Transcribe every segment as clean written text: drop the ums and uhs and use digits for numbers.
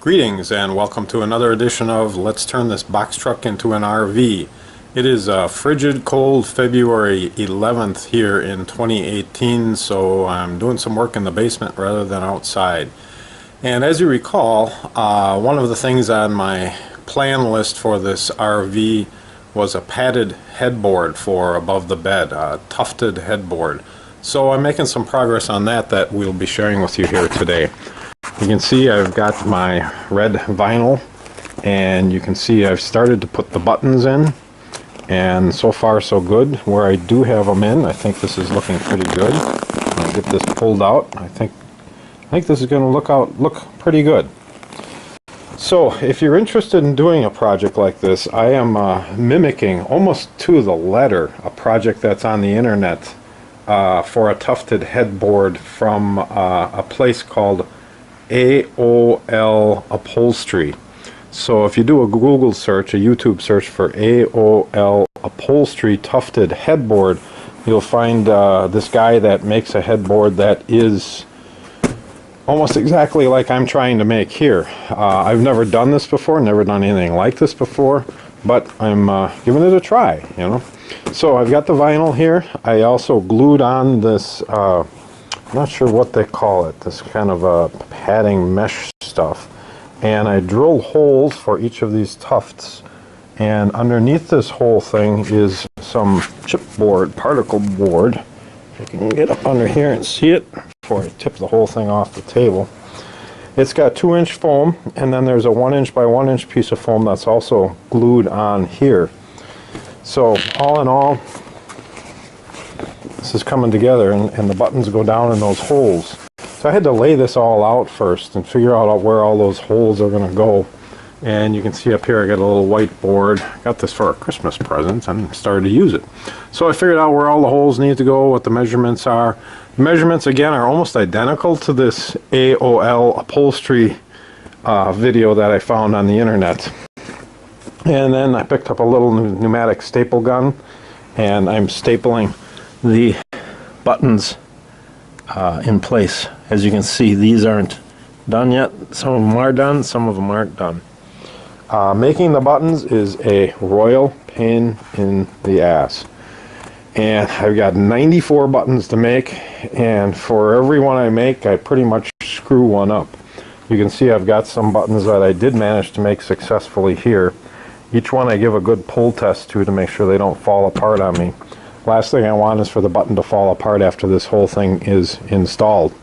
Greetings and welcome to another edition of Let's Turn This Box Truck into an RV. It is a frigid cold February 11th here in 2018, so I'm doing some work in the basement rather than outside. And as you recall, one of the things on my plan list for this RV was a padded headboard for above the bed, a tufted headboard. So I'm making some progress on that we'll be sharing with you here today. You can see I've got my red vinyl, and you can see I've started to put the buttons in, and so far so good. Where I do have them in, I think this is looking pretty good. I'll get this pulled out. I think this is going to look pretty good. So if you're interested in doing a project like this, I am mimicking almost to the letter a project that's on the internet for a tufted headboard from a place called ALO Upholstery. So if you do a Google search, a YouTube search for ALO Upholstery tufted headboard, you'll find this guy that makes a headboard that is almost exactly like I'm trying to make here. I've never done this before, never done anything like this before, but I'm giving it a try, you know. So I've got the vinyl here. I also glued on this I'm not sure what they call it, this kind of a padding mesh stuff, and I drilled holes for each of these tufts, and underneath this whole thing is some chipboard, particle board. If you can get up under here and see it before I tip the whole thing off the table. It's got 2-inch foam, and then there's a 1-inch by 1-inch piece of foam that's also glued on here. So all in all, this is coming together, and the buttons go down in those holes. So I had to lay this all out first and figure out where all those holes are going to go. And you can see up here I got a little whiteboard. Got this for a Christmas present and started to use it. So I figured out where all the holes need to go, what the measurements are. The measurements again are almost identical to this ALO Upholstery video that I found on the internet. And then I picked up a little pneumatic staple gun, and I'm stapling the buttons in place. As you can see, these aren't done yet. Some of them are done, some of them aren't done. Making the buttons is a royal pain in the ass, and I've got 94 buttons to make, and for every one I make I pretty much screw one up. You can see I've got some buttons that I did manage to make successfully here. Each one I give a good pull test to make sure they don't fall apart on me. Last thing I want is for the button to fall apart after this whole thing is installed.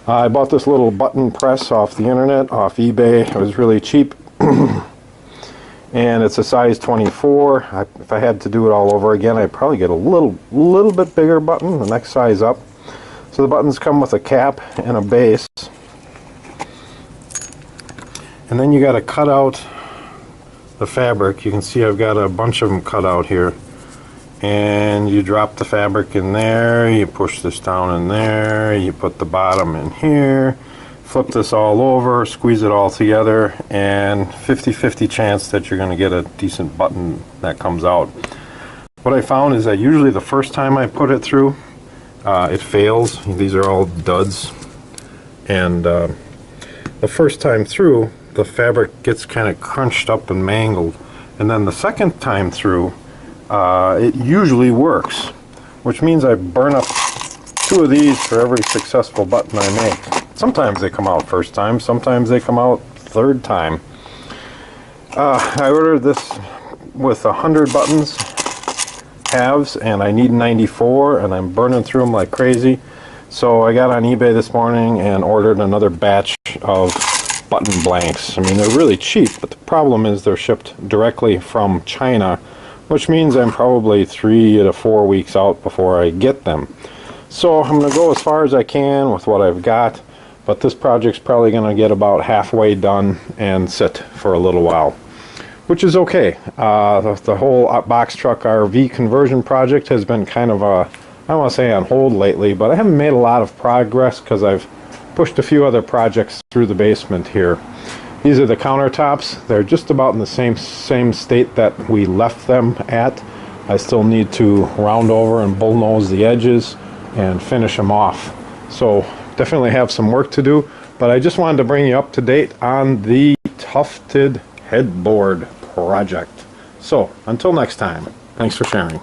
I bought this little button press off the internet, off eBay. It was really cheap. And it's a size 24. If I had to do it all over again, I'd probably get a little bit bigger button, the next size up. So the buttons come with a cap and a base. And then you got to cut out the fabric. You can see I've got a bunch of them cut out here. And you drop the fabric in there, you push this down in there, you put the bottom in here, flip this all over, squeeze it all together, and 50-50 chance that you're going to get a decent button that comes out. What I found is that usually the first time I put it through, it fails. These are all duds. And the first time through, the fabric gets kind of crunched up and mangled. And then the second time through, it usually works, which means I burn up 2 of these for every successful button I make. Sometimes they come out first time, sometimes they come out third time. I ordered this with 100 buttons, halves, and I need 94, and I'm burning through them like crazy. So I got on eBay this morning and ordered another batch of button blanks. I mean, they're really cheap, but the problem is they're shipped directly from China, which means I'm probably 3 to 4 weeks out before I get them. So I'm going to go as far as I can with what I've got, but this project's probably going to get about halfway done and sit for a little while, which is okay. The whole box truck RV conversion project has been kind of I don't want to say on hold lately, but I haven't made a lot of progress because I've pushed a few other projects through the basement here. These are the countertops. They're just about in the same state that we left them at. I still need to round over and bullnose the edges and finish them off. So definitely have some work to do, But I just wanted to bring you up to date on the tufted headboard project. So, until next time, thanks for sharing.